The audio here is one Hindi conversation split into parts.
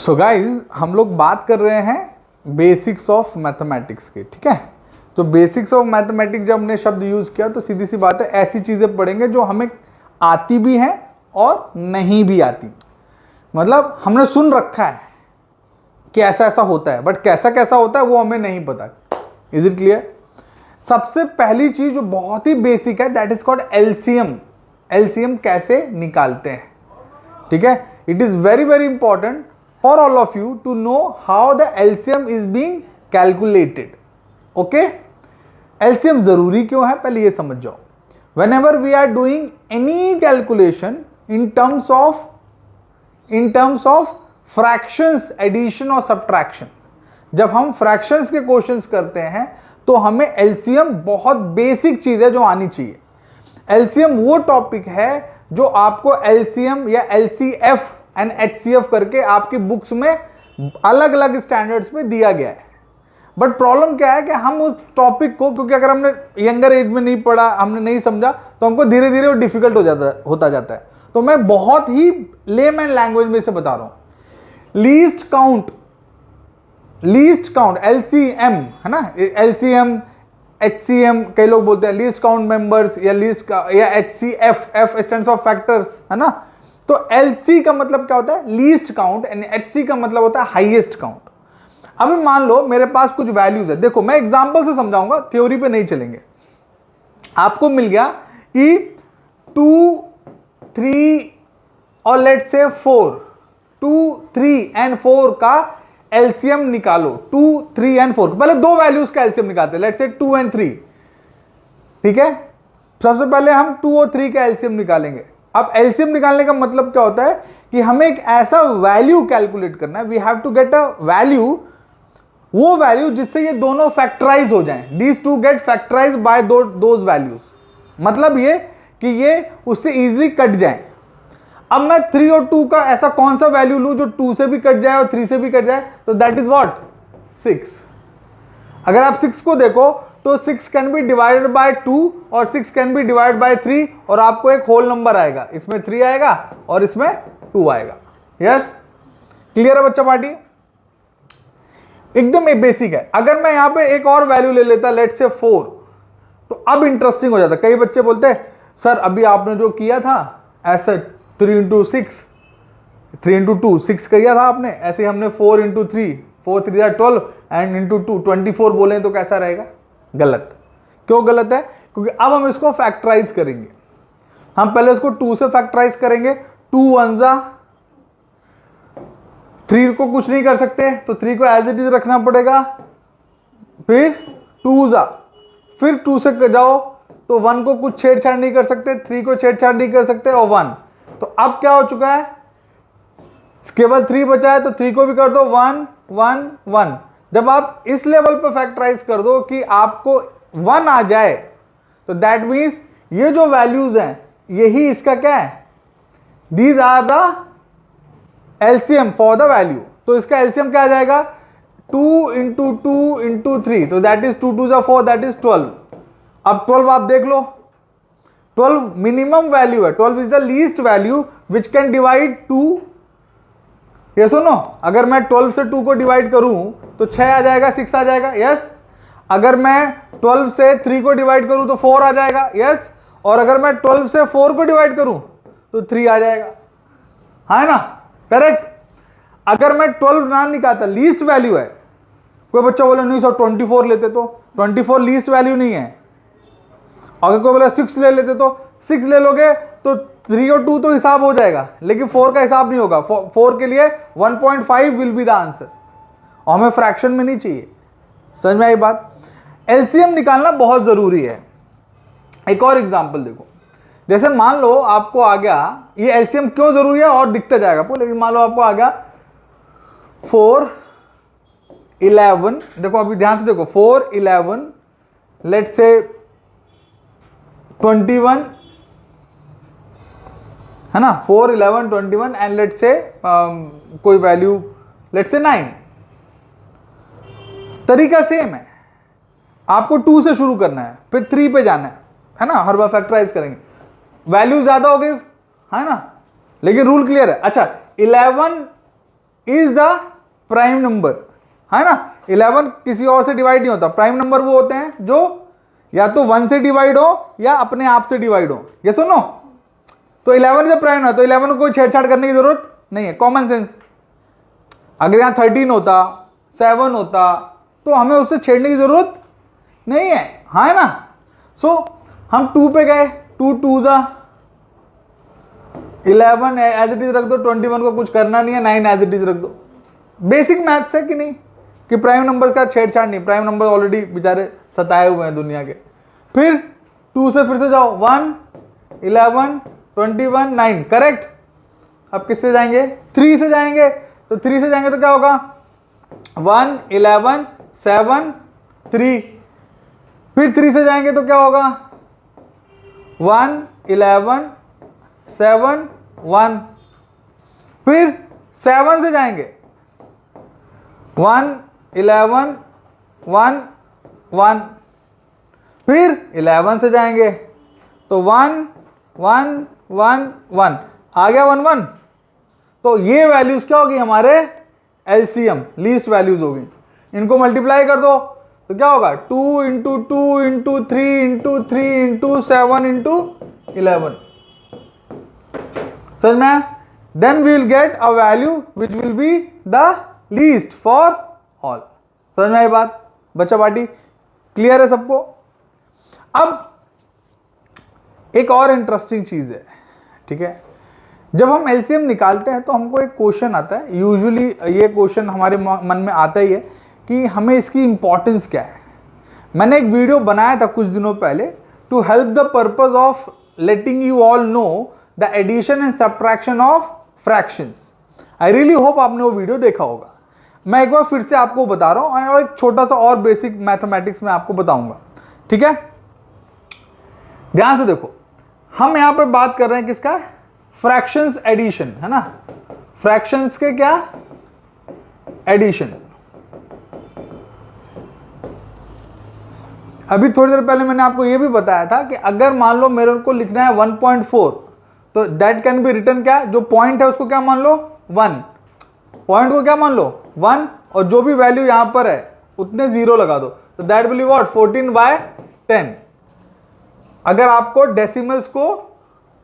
सो गाइज हम लोग बात कर रहे हैं बेसिक्स ऑफ मैथमेटिक्स की, ठीक है। तो बेसिक्स ऑफ मैथमेटिक्स जब हमने शब्द यूज किया तो सीधी सी बात है ऐसी चीजें पढ़ेंगे जो हमें आती भी हैं और नहीं भी आती। मतलब हमने सुन रखा है कि ऐसा ऐसा होता है, बट कैसा कैसा होता है वो हमें नहीं पता। Is it clear? सबसे पहली चीज जो बहुत ही बेसिक है that is called LCM. LCM कैसे निकालते हैं, ठीक है। It is very very important for all of you to know how the LCM is being calculated. Okay, LCM जरूरी क्यों है पहले ये समझ जाओ। whenever we are doing any calculation in terms of fractions addition और subtraction, जब हम fractions के क्वेश्चंस करते हैं तो हमें एलसीएम बहुत बेसिक चीज है जो आनी चाहिए। एलसीएम वो टॉपिक है जो आपको एलसीएम या एलसीएफ एंड एचसीएफ करके आपकी बुक्स में अलग अलग स्टैंडर्ड्स में दिया गया है। बट प्रॉब्लम क्या है कि हम उस टॉपिक को, क्योंकि अगर हमने यंगर एज में नहीं पढ़ा, हमने नहीं समझा, तो हमको धीरे धीरे वो डिफिकल्ट होता जाता है। तो मैं बहुत ही लेमैन लैंग्वेज में से बता रहा हूं। लीस्ट काउंट एलसीएम है ना, एलसीएम एचसीएम कई लोग बोलते हैं, लीस्ट काउंट मेंबर्स या लीस्ट या HCF, F stands for factors है ना। तो एलसी का मतलब क्या होता है? लीस्ट काउंट, एंड एचसी का मतलब होता है हाईएस्ट काउंट। अभी मान लो मेरे पास कुछ वैल्यूज है, देखो मैं एग्जांपल से समझाऊंगा, थ्योरी पे नहीं चलेंगे। आपको मिल गया कि 2, 3 और लेट्स से 4, 2, 3 एंड 4 का एलसीएम निकालो। 2, 3 एंड 4, पहले दो वैल्यूज का एलसीएम निकालते हैं, लेट्स से 2 एंड 3, ठीक है। सबसे पहले हम 2 और 3 का एलसीएम निकालेंगे। अब एलसीएम निकालने का मतलब क्या होता है कि हमें एक ऐसा वैल्यू कैलकुलेट करना है, we have to get a value, वो वैल्यू जिससे ये दोनों फैक्टराइज हो जाएं, these two get factorise by those values. मतलब ये कि ये उससे इजीली कट जाएं। अब मैं 3 और 2 का ऐसा कौन सा वैल्यू लूं जो 2 से भी कट जाए और 3 से भी कट जाए, तो दैट इज व्हाट 6। अगर आप 6 को देखो तो 6 कैन बी डिवाइडेड बाय 2 और 6 कैन बी डिवाइडेड बाय 3, और आपको एक होल नंबर आएगा, इसमें 3 आएगा और इसमें 2 आएगा। यस, क्लियर है बच्चा पार्टी? एकदम बेसिक है। अगर मैं यहां पे एक और वैल्यू ले लेता, लेट्स से 4, तो अब इंटरेस्टिंग हो जाता। कई बच्चे बोलते हैं सर अभी आपने जो किया था ऐसे 3 इंटू 6, 3 इंटू 2 6 किया था आपने, ऐसे हमने 4 इंटू 3, 4 3 12 एंड इंटू 2 24 बोले तो कैसा रहेगा? गलत। क्यों गलत है? क्योंकि अब हम इसको फैक्टराइज करेंगे। हम पहले इसको 2 से फैक्टराइज करेंगे। 2 1 जा 3 को कुछ नहीं कर सकते तो 3 को एज इट इज रखना पड़ेगा। फिर 2 जा, फिर 2 से जाओ तो 1 को कुछ छेड़छाड़ नहीं कर सकते, 3 को छेड़छाड़ नहीं कर सकते और 1। तो अब क्या हो चुका है? केवल 3 बचा है तो 3 को भी कर दो 1 1 1। जब आप इस लेवल पर फैक्टराइज कर दो कि आपको 1 आ जाए तो दैट मीन्स ये जो वैल्यूज हैं यही इसका क्या है? These are the LCM for the value. तो इसका एलसीएम क्या आ जाएगा? 2 इंटू 2 इंटू 3, तो दैट इज 2 2 4, दैट इज 12। अब 12 आप देख लो, 12 मिनिमम वैल्यू है, 12 is the least value which can divide 2। ये सुनो, अगर मैं 12 से 2 को डिवाइड करूं तो 6 आ जाएगा, 6 आ जाएगा। यस। अगर मैं 12 से 3 को डिवाइड करूं तो 4 आ जाएगा। यस। और अगर मैं 12 से 4 को डिवाइड करूं तो 3 आ जाएगा, है ना? करेक्ट। अगर मैं 12 ना निकालता, लीस्ट वैल्यू है, कोई बच्चा बोले नहीं सर 24 लेते तो 24 लीस्ट वैल्यू नहीं है। अगर कोई बोले 6 ले लेते तो 6 ले लोगे तो 3 और 2 तो हिसाब हो जाएगा, लेकिन 4 का हिसाब नहीं होगा। 4 के लिए 1.5 विल बी द आंसर, और हमें फ्रैक्शन में नहीं चाहिए। समझ में आई बात? एलसीएम निकालना बहुत जरूरी है। एक और एग्जांपल देखो, जैसे मान लो आपको आ गया, ये एलसीएम क्यों जरूरी है और दिखता जाएगा, लेकिन मान लो आपको आ गया 4 11, देखो अभी ध्यान से देखो, 4 11 लेट्स से 21 है ना, 4 11 21 एंड लेट्स से कोई वैल्यू लेट्स से 9। तरीका सेम है, आपको 2 से शुरू करना है, फिर 3 पे जाना है ना, हर बार फैक्टराइज करेंगे, वैल्यू ज्यादा हो गई है ना, लेकिन रूल क्लियर है। अच्छा 11 इज द प्राइम नंबर, है ना। 11 किसी और से डिवाइड नहीं होता। प्राइम नंबर वो होते हैं जो या तो 1 से डिवाइड हो या अपने आप से डिवाइड हो, ये सुनो। तो 11 इज प्राइम ना, तो 11 को कोई छेड़छाड़ करने की जरूरत नहीं है, कॉमन सेंस। अगर यहाँ 13 होता, 7 होता, तो हमें उससे छेड़ने की जरूरत नहीं है, हाँ है ना। सो हम 2 पे गए, 2 2 जा 11 एज इट इज रख दो, 21 को कुछ करना नहीं है, 9 एज इट इज रख दो। बेसिक मैथ्स है कि नहीं, कि प्राइम नंबर्स का छेड़छाड़ नहीं, प्राइम नंबर ऑलरेडी बेचारे सताए हुए हैं दुनिया के। फिर 2 से फिर से जाओ, 1 11 21 9, करेक्ट। अब किससे जाएंगे, 3 से जाएंगे। तो 3 से जाएंगे तो क्या होगा, 1 11 7 3। फिर 3 से जाएंगे तो क्या होगा, 1 11 7 1। फिर 7 से जाएंगे, 1 11 1 1। फिर 11 से जाएंगे तो 1 1 1 1, आ गया 1 1। तो ये वैल्यूज क्या होगी, हमारे एलसीएम, लीस्ट वैल्यूज होगी। इनको मल्टीप्लाई कर दो तो क्या होगा, 2 into 2 into 3 into 3 into 7 into 11। समझ में। Then we will get a value which will be the least for all. समझ में आई बात, बच्चा पार्टी, क्लियर है सबको। अब एक और इंटरेस्टिंग चीज है, ठीक है। जब हम एलसीएम निकालते हैं तो हमको एक क्वेश्चन आता है, यूजुअली ये क्वेश्चन हमारे मन में आता ही है कि हमें इसकी इंपॉर्टेंस क्या है। मैंने एक वीडियो बनाया था कुछ दिनों पहले, to help the purpose of letting you all know the addition and subtraction of fractions. I really hope आपने वो वीडियो देखा होगा। मैं एक बार फिर से आपको बता रहा हूँ और एक छोटा सा और बेसिक मैथमेटिक्स में आपको बताऊंगा, ठीक है। ध्यान से देखो, हम यहां पे बात कर रहे हैं किसका, फ्रैक्शंस एडिशन, है ना। फ्रैक्शंस के क्या, एडिशन। अभी थोड़ी देर पहले मैंने आपको यह भी बताया था कि अगर मान लो मेरे को लिखना है 1.4, तो दैट कैन बी रिटन क्या, जो पॉइंट है उसको क्या मान लो 1, पॉइंट को क्या मान लो 1, और जो भी वैल्यू यहां पर है उतने 0 लगा दो, तो दैट विल बी व्हाट 14/10। अगर आपको डेसिमल्स को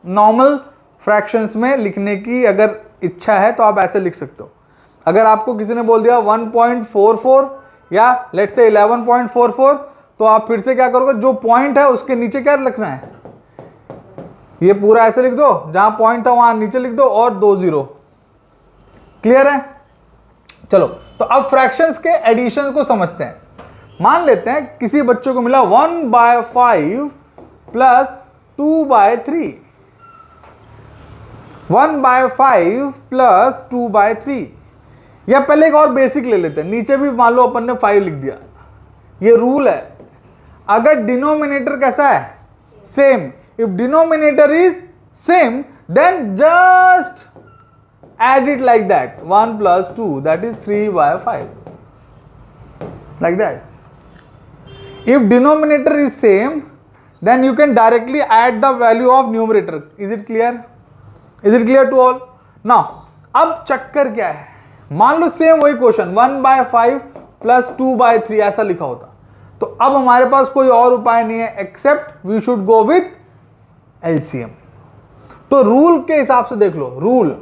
नॉर्मल फ्रैक्शंस में लिखने की अगर इच्छा है तो आप ऐसे लिख सकते हो। अगर आपको किसी ने बोल दिया 1.44 या लेट्स से 11.44, तो आप फिर से क्या करोगे, जो पॉइंट है उसके नीचे क्या लिखना है, ये पूरा ऐसे लिख दो, जहां पॉइंट था वहां नीचे लिख दो और 2 0। क्लियर है। चलो, तो अब फ्रैक्शंस के एडिशन को समझते हैं। मान लेते हैं किसी बच्चों को मिला 1/5 प्लस 2/3, 1/5 प्लस 2/3। या पहले एक और बेसिक ले लेते हैं, नीचे भी मान लो अपन ने 5 लिख दिया। ये रूल है, अगर डिनोमिनेटर कैसा है, same, if denominator is same then just add it like that, 1 plus 2 that is 3/5, like that. If denominator is same then you can directly add the value of numerator. Is it clear? Is it clear to all? Now अब चक्कर क्या है, मान लो सेम वही क्वेश्चन 1/5 प्लस 2/3 ऐसा लिखा होता, तो अब हमारे पास कोई और उपाय नहीं है except we should go with LCM. तो रूल के हिसाब से देख लो, रूल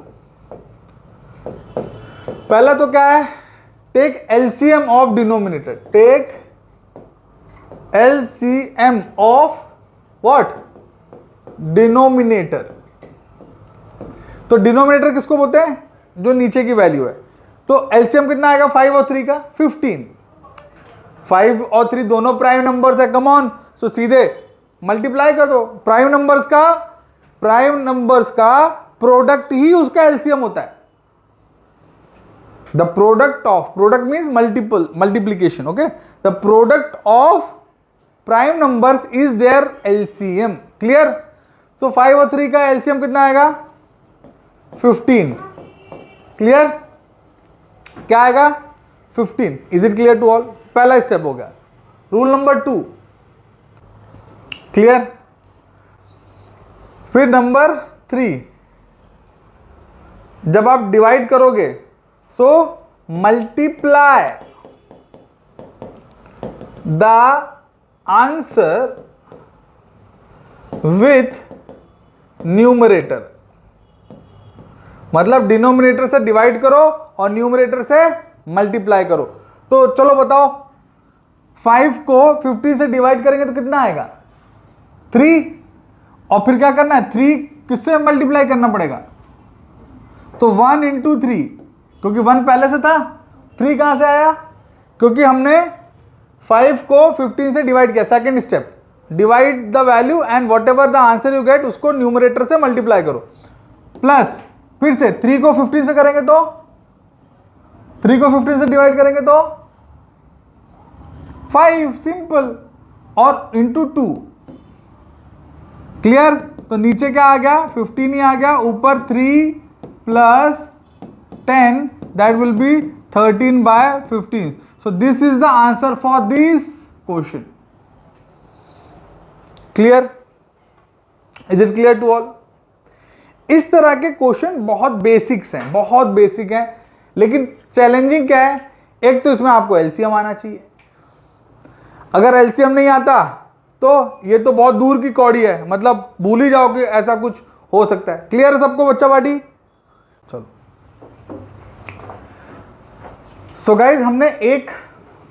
पहला तो क्या है, take LCM of denominator, take LCM of what, denominator. तो डिनोमिनेटर किसको बोलते हैं, जो नीचे की वैल्यू है। तो एलसीएम कितना आएगा 5 और 3 का 15। 5 और 3 दोनों प्राइम नंबर्स है, कम ऑन, सो सीधे मल्टीप्लाई कर दो। प्राइम नंबर्स का प्रोडक्ट ही उसका एलसीएम होता है। The product means multiplication, okay? The product of prime numbers is their LCM. Clear? So 5 और 3 का LCM कितना आएगा 15. Clear? क्या आएगा 15. Is it clear to all? पहला स्टेप हो गया। Rule number 2 clear. फिर नंबर 3, जब आप डिवाइड करोगे so multiply the answer with numerator, मतलब डिनोमिनेटर से डिवाइड करो और न्यूमरेटर से मल्टीप्लाई करो। तो चलो बताओ, 5 को 15 से डिवाइड करेंगे तो कितना आएगा? 3। और फिर क्या करना है? 3 किससे मल्टीप्लाई करना पड़ेगा? तो 1 इंटू 3, क्योंकि 1 पहले से था, 3 कहां से आया? क्योंकि हमने 5 को 15 से डिवाइड किया। Second step, divide the value and what ever the answer you get उसको न्यूमरेटर से मल्टीप्लाई करो। प्लस फिर से 3 को 15 से करेंगे तो 3 को 15 से डिवाइड करेंगे तो 5, सिंपल, और इंटू 2। क्लियर? तो नीचे क्या आ गया? 15 ही आ गया, ऊपर 3 plus 10 that will be 13/15। So this is the answer for this question. Clear? Is it clear to all? इस तरह के क्वेश्चन बहुत बेसिक्स हैं, बहुत बेसिक हैं, लेकिन चैलेंजिंग क्या है? एक तो इसमें आपको एलसीएम आना चाहिए। अगर एलसीएम नहीं आता तो ये तो बहुत दूर की कौड़ी है, मतलब भूल ही जाओ कि ऐसा कुछ हो सकता है। क्लियर है सबको बच्चा पार्टी? चलो, सो गाइज हमने एक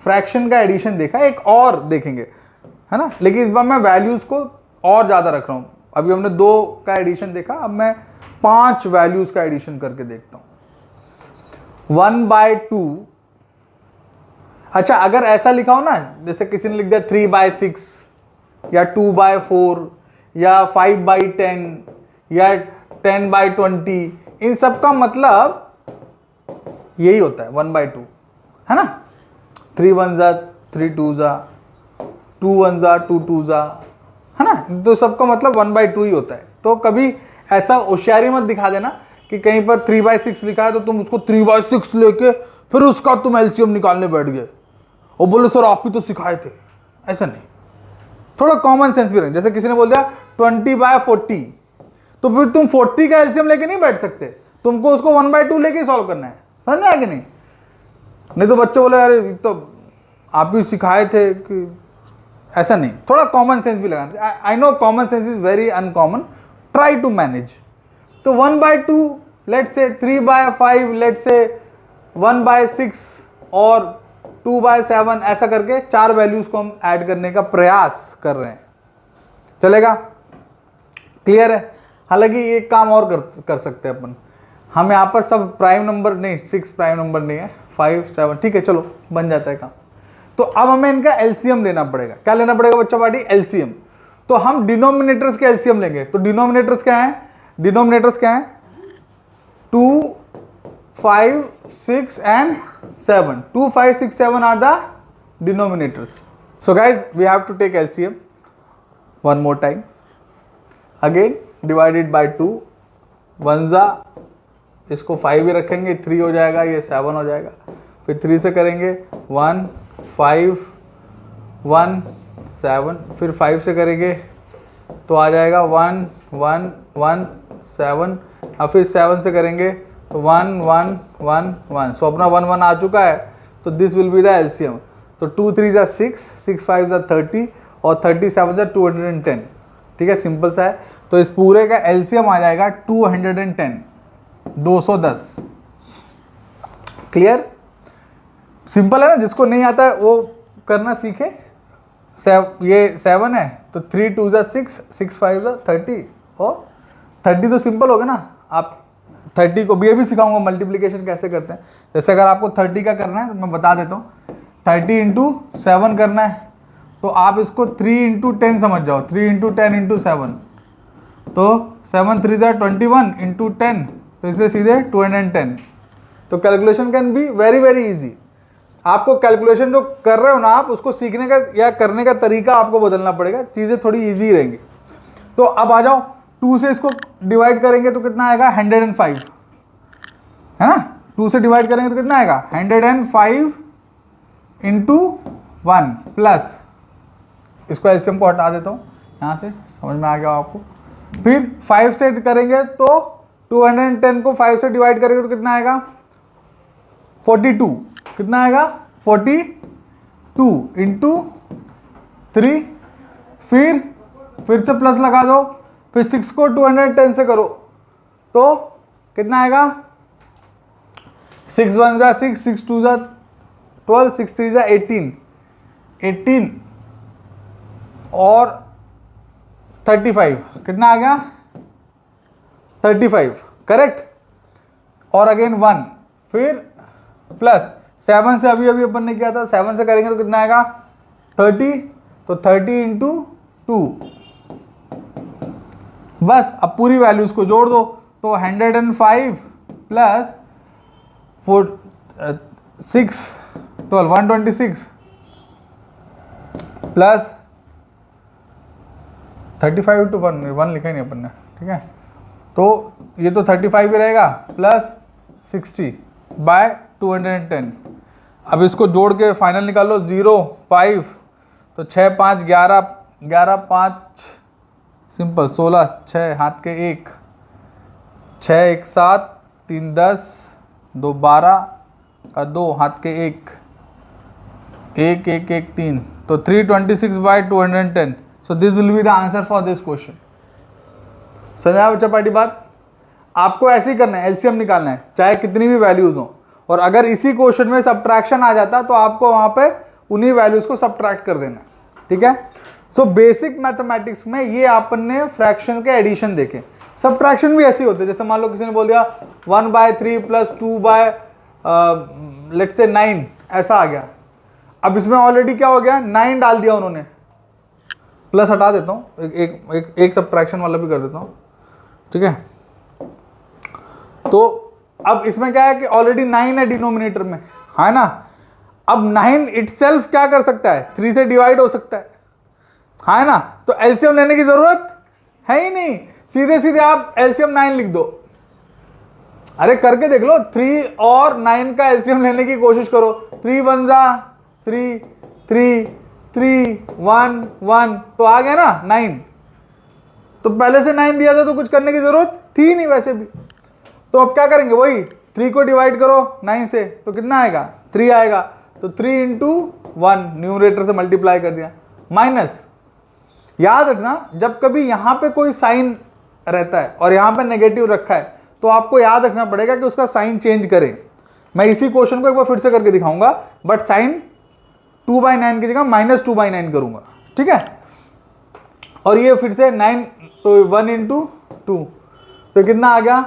फ्रैक्शन का एडिशन देखा, एक और देखेंगे, है ना? लेकिन इस बार मैं वैल्यूज को और ज्यादा रख रहा हूं। अभी हमने 2 का एडिशन देखा, अब मैं 5 वैल्यूज का एडिशन करके देखता हूं। 1/2। अच्छा, अगर ऐसा लिखा हो ना, जैसे किसी ने लिख दिया 3/6 या 2/4 या 5/10 या 10/20, इन सब का मतलब यही होता है 1/2, है ना? 3 1 जा 3 2 जा 2 1 जा 2 2 जा, है ना? तो सबका मतलब 1/2 ही होता है। तो कभी ऐसा होशियारी मत दिखा देना कि कहीं पर 3/6 लिखा है तो तुम उसको 3/6 लेके फिर उसका तुम एलसीएम निकालने बैठ गए और बोले सर आप ही तो सिखाए थे। ऐसा नहीं, थोड़ा कॉमन सेंस भी रखें। जैसे किसी ने बोल दिया 20/40, तो फिर तुम 40 का एलसीएम लेके नहीं बैठ सकते, तुमको उसको 1/2 लेके सॉल्व करना है। समझ में आया कि नहीं? नहीं तो बच्चे बोले अरे तो आप ही सिखाए थे कि, ऐसा नहीं, थोड़ा कॉमन सेंस भी लगाना। I know common sense is very uncommon, try to manage. तो 1/2, लेट्स से 3/5, लेट्स से 1/6 और 2/7, ऐसा करके 4 वैल्यूज को हम ऐड करने का प्रयास कर रहे हैं। चलेगा? क्लियर है? हालांकि एक काम और कर सकते हैं अपन, हम यहाँ पर सब प्राइम नंबर नहीं, 6 प्राइम नंबर नहीं है, 5 7, ठीक है, चलो बन जाता है काम। तो अब हमें इनका एलसीएम लेना पड़ेगा। क्या लेना पड़ेगा बच्चा पार्टी? एलसीएम। तो हम डिनोमिनेटर्स के एलसीएम लेंगे। तो डिनोमिनेटर्स क्या है? डिनोमिनेटर्स क्या है? 2 5 6 and 7. 2 5 6 7 are the denominators. So guys, we have to take LCM one more time. Again divided by 2, 1 जा, इसको 5 ही रखेंगे, 3 हो जाएगा, ये 7 हो जाएगा। फिर 3 से करेंगे 1 5 1 7, फिर 5 से करेंगे तो आ जाएगा 1 1 1 7, और फिर 7 से करेंगे तो 1 1 1 1। सो अपना 1 1 आ चुका है, तो this will be the LCM. तो 2 3 जा 6, 6 5 जा 30 और 37 जा 210। ठीक है, सिंपल सा है। तो इस पूरे का एलसीएम आ जाएगा 210, 210। क्लियर? सिंपल है ना? जिसको नहीं आता है वो करना सीखे। ये 7 है तो 3 2 जा 6, 6 5 जा 30 और 30 तो सिंपल हो गया ना। आप 30 को भी सिखाऊंगा मल्टीप्लिकेशन कैसे करते हैं। जैसे अगर आपको 30 का करना है तो मैं बता देता हूँ, 30 × 7 करना है तो आप इसको 3 × 10 समझ जाओ, 3 × 10 × 7, तो 7 3 जा 21 × 10, तो इसलिए सीधे 210। तो calculation can be very very easy. आपको कैलकुलेशन जो कर रहे हो ना आप, उसको सीखने का या करने का तरीका आपको बदलना पड़ेगा, चीज़ें थोड़ी इजी रहेंगी। तो अब आ जाओ, 2 से इसको डिवाइड करेंगे तो कितना आएगा? 105, है ना? 2 से डिवाइड करेंगे तो कितना आएगा? 105 × 1 प्लस, इसको एलसीएम को हटा देता हूँ यहाँ से, समझ में आ गया आपको। फिर 5 से करेंगे तो 210 को 5 से डिवाइड करेंगे तो कितना आएगा? 42, कितना आएगा 42 इंटू 3, फिर से प्लस लगा दो, फिर 6 को 210 से करो तो कितना आएगा 6 1 जा 6, 6 2 जा 12, 6 3 जा 18 और 35, कितना आ गया 35, करेक्ट। और अगेन 1, फिर प्लस 7 से अभी अपन ने किया था, 7 से करेंगे तो कितना आएगा 30, तो 30 इंटू 2, बस अब पूरी वैल्यूज को जोड़ दो तो 105 प्लस 6 12 126 प्लस 35 टू 1 लिखा ही नहीं अपन ने, ठीक है, तो ये तो 35 ही रहेगा प्लस 60 बाय 210। अब इसको जोड़ के फाइनल निकालो 0 5, तो 6 5 11 11 5 सिंपल 16, 6 हाथ के 1, 6 1 7 3 10 2 12 का 2 हाथ के 1 1 1 1 3, तो 326 by 210। So this will be the answer for this question. समझा बच्चा पार्टी बात? आपको ऐसे ही करना है, एलसीएम निकालना है चाहे कितनी भी वैल्यूज हो, और अगर इसी क्वेश्चन में सब्ट्रैक्शन आ जाता तो आपको वहां पे उन्हीं वैल्यूज को सब्ट्रैक्ट कर देना, ठीक है। सो बेसिक मैथमेटिक्स में ये आपन ने फ्रैक्शन के एडिशन देखे। सब्ट्रैक्शन भी ऐसे ही होते हैं, जैसे मान लो किसी ने बोल दिया 1/3 प्लस 2 लेट्स से 9, ऐसा आ गया। अब इसमें ऑलरेडी क्या हो गया 9 डाल दिया उन्होंने, प्लस हटा देता हूं, एक सब्ट्रैक्शन वाला भी कर देता हूं, ठीक है। तो अब इसमें क्या है कि ऑलरेडी 9 है डिनोमिनेटर में, है ना। अब 9 इटसेल्फ क्या कर सकता है 3 से डिवाइड हो सकता है ना, तो एलसीएम लेने की जरूरत है ही नहीं, सीधे सीधे आप एलसीएम 9 लिख दो। अरे करके देख लो, 3 और 9 का एलसीएम लेने की कोशिश करो। 3 1 जा 3 3 3 1 1, तो आ गया ना 9। तो पहले से 9 दिया था तो कुछ करने की जरूरत थी नहीं वैसे भी। तो अब क्या करेंगे, वही 3 को डिवाइड करो 9 से तो कितना आएगा 3 आएगा, तो 3 इंटू 1 न्यूमरेटर से मल्टीप्लाई कर दिया, माइनस। याद रखना जब कभी यहां पे कोई साइन रहता है और यहां पे नेगेटिव रखा है तो आपको याद रखना पड़ेगा कि उसका साइन चेंज करें। मैं इसी क्वेश्चन को एक बार फिर से करके दिखाऊंगा, बट साइन 2/9 की जगह -2/9 करूंगा, ठीक है। और ये फिर से 9, तो 1 इंटू 2, तो कितना आ गया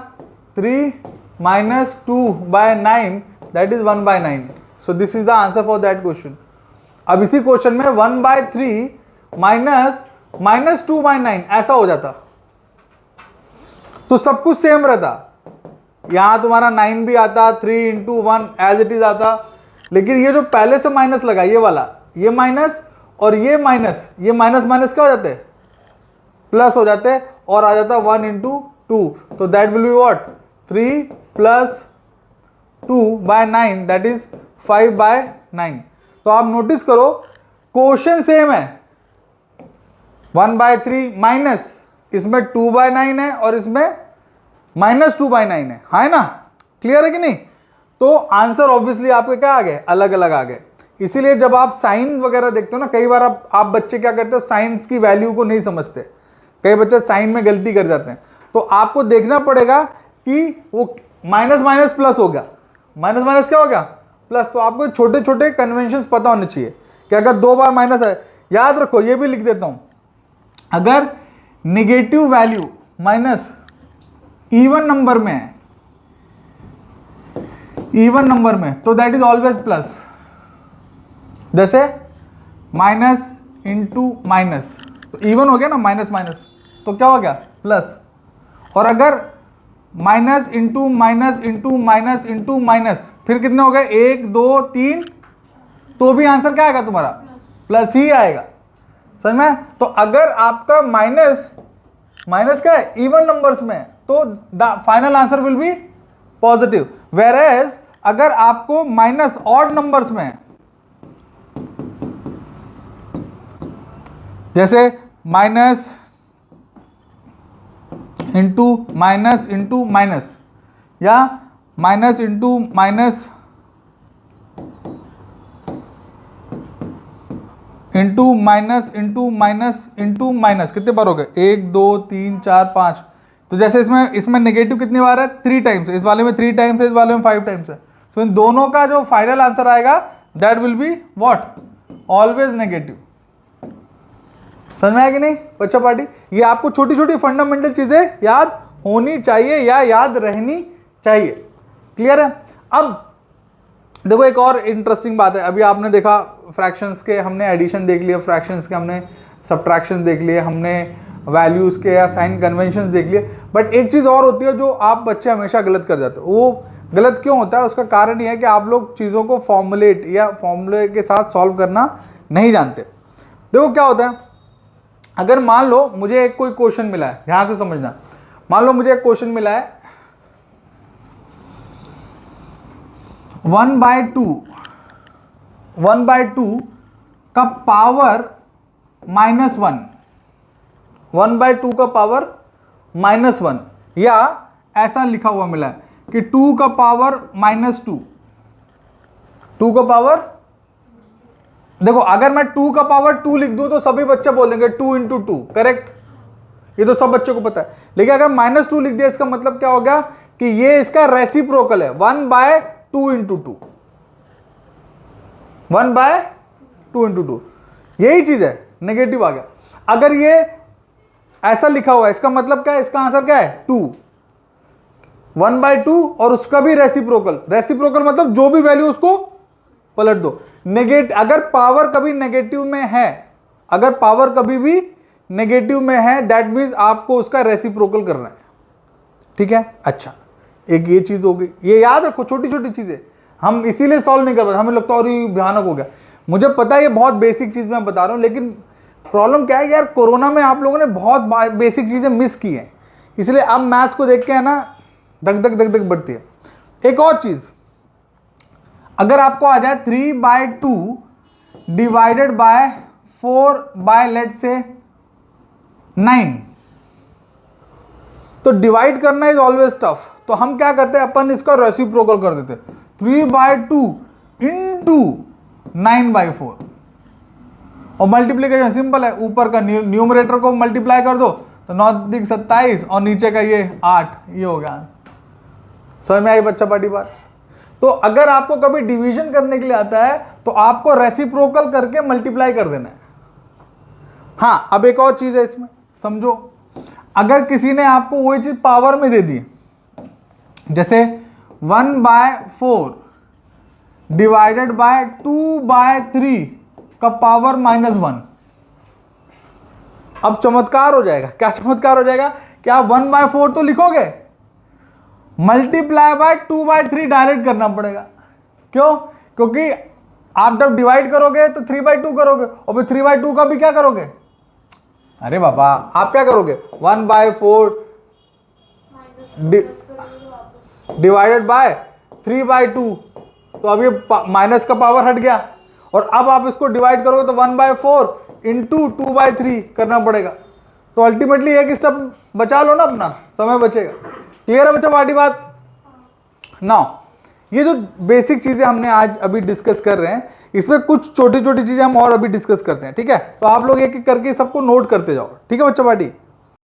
3 -2/9 that is 1/9। So this is the answer for that question. अब इसी क्वेश्चन में 1/3 -2/9 ऐसा हो जाता तो सब कुछ सेम रहता, यहां तुम्हारा 9 भी आता, 3 इंटू 1 एज इट इज आता, लेकिन ये जो पहले से माइनस लगा ये वाला, ये माइनस और ये माइनस, ये माइनस माइनस क्या हो जाते हैं प्लस हो जाते हैं, और आ जाता 1 इंटू 2, तो that will be what 3 plus 2/9 that is 5/9। तो आप नोटिस करो क्वेश्चन सेम है, 1/3 माइनस, इसमें 2/9 है और इसमें -2/9 है ना, क्लियर है कि नहीं। तो आंसर ऑब्वियसली आपके क्या आ गए, अलग अलग आ गए। इसीलिए जब आप साइन वगैरह देखते हो ना, कई बार आप बच्चे क्या करते हैं साइंस की वैल्यू को नहीं समझते, कई बच्चे साइन में गलती कर जाते हैं, तो आपको देखना पड़ेगा कि वो माइनस माइनस प्लस हो गया, माइनस माइनस क्या हो गया प्लस। तो आपको छोटे छोटे कन्वेंशंस पता होने चाहिए कि अगर 2 बार माइनस है, याद रखो ये भी लिख देता हूं, अगर negative value minus even number में है, इवन नंबर में, तो दैट इज ऑलवेज प्लस। जैसे माइनस इंटू माइनस, तो इवन हो गया ना, माइनस माइनस तो क्या हो गया प्लस। और अगर minus into minus into minus into minus, फिर कितने हो गए 1 2 3, तो भी आंसर क्या आएगा तुम्हारा प्लस ही आएगा, समझ में। तो अगर आपका माइनस माइनस क्या है इवन नंबर्स में, तो final answer will be positive. Whereas अगर आपको माइनस ऑड नंबर्स में है, जैसे minus into minus into minus, या minus into minus into minus into minus into minus, कितने बार हो गए? 1 2 3 4 5। तो जैसे इसमें नेगेटिव कितनी बार है? 3 टाइम्स, इस वाले में 3 टाइम्स है, इस वाले में 5 टाइम्स है। तो इन दोनों का जो फाइनल आंसर आएगा that will be what? Always negative. समझ में आया कि नहीं बच्चा पार्टी? ये आपको छोटी छोटी फंडामेंटल चीजें याद होनी चाहिए या याद रहनी चाहिए। क्लियर है? अब देखो एक और इंटरेस्टिंग बात है, अभी आपने देखा फ्रैक्शंस के हमने एडिशन देख लिया, फ्रैक्शंस के हमने सब्ट्रैक्शन देख लिए, हमने वैल्यूज के या साइन कन्वेंशंस देख लिए, बट एक चीज़ और होती है जो आप बच्चे हमेशा गलत कर जाते हो। वो गलत क्यों होता है? उसका कारण ये है कि आप लोग चीज़ों को फॉर्मुलेट या फॉर्मूले के साथ सॉल्व करना नहीं जानते। देखो क्या होता है, अगर मान लो मुझे एक कोई क्वेश्चन मिला है, ध्यान से समझना, मान लो मुझे एक क्वेश्चन मिला है 1/2 का पावर -1, 1/2 का पावर -1, या ऐसा लिखा हुआ मिला है कि 2 का पावर -2, 2 का पावर, देखो अगर मैं 2 का पावर 2 लिख दूं तो सभी बच्चे बोलेंगे 2 × 2, करेक्ट? ये तो सब बच्चों को पता है। लेकिन अगर -2 लिख दिया इसका मतलब क्या हो गया कि ये इसका रेसिप्रोकल है, 1/2 × 2, 1/2 × 2, यही चीज है, नेगेटिव आ गया। अगर ये ऐसा लिखा हुआ है इसका मतलब क्या है? इसका आंसर क्या है? 2, 1/2 और उसका भी रेसिप्रोकल, रेसिप्रोकल मतलब जो भी वैल्यू उसको पलट दो। अगर पावर कभी नेगेटिव में है, अगर पावर कभी भी नेगेटिव में है दैट मीन्स आपको उसका रेसिप्रोकल करना है। ठीक है? अच्छा, एक ये चीज हो गई, ये याद रखो, छोटी छोटी चीजें हम इसीलिए सॉल्व नहीं कर पाते, हमें लगता है और ये भयानक हो गया। मुझे पता है ये बहुत बेसिक चीज मैं बता रहा हूं, लेकिन प्रॉब्लम क्या है यार, कोरोना में आप लोगों ने बहुत बेसिक चीजें मिस की हैं, इसलिए अब मैथ्स को देख के है ना धक धक धक धक बढ़ती है। एक और चीज, अगर आपको आ जाए 3/2 डिवाइडेड बाय 4 लेट्स से 9, तो डिवाइड करना इज ऑलवेज टफ, तो हम क्या करते हैं, अपन इसका रेसिप्रोकल कर देते, 3/2 इंटू 9/4, और मल्टीप्लीकेशन सिंपल है, ऊपर का न्यूमरेटर को मल्टीप्लाई कर दो तो 9 × 27 और नीचे का ये 8, ये हो गया आंसर। समझ में आई बच्चा पार्टी बात? तो अगर आपको कभी डिवीजन करने के लिए आता है तो आपको रेसिप्रोकल करके मल्टीप्लाई कर देना है। हाँ, अब एक और चीज है इसमें समझो, अगर किसी ने आपको वही चीज पावर में दे दी, जैसे 1/4 डिवाइडेड बाय 2/3 का पावर -1, अब चमत्कार हो जाएगा। क्या चमत्कार हो जाएगा कि आप 1/4 तो लिखोगे, मल्टीप्लाई बाय 2/3 डायरेक्ट करना पड़ेगा। क्यों? क्योंकि आप जब डिवाइड करोगे तो 3/2 करोगे, और फिर 3/2 का भी क्या करोगे? अरे बाबा, आप क्या करोगे? 1/4 डिवाइडेड बाय 3/2, तो अब ये माइनस का पावर हट गया, और अब आप इसको डिवाइड करोगे तो 1/4 इंटू 2/3 करना पड़ेगा। तो अल्टीमेटली एक स्टेप बचा लो ना, अपना समय बचेगा। क्लियर है बच्चा पार्टी बात? नाउ ये जो बेसिक चीजें हमने आज अभी डिस्कस कर रहे हैं, इसमें कुछ छोटी छोटी चीजें हम और अभी डिस्कस करते हैं। ठीक है? तो आप लोग एक एक करके सबको नोट करते जाओ। ठीक है बच्चा पार्टी?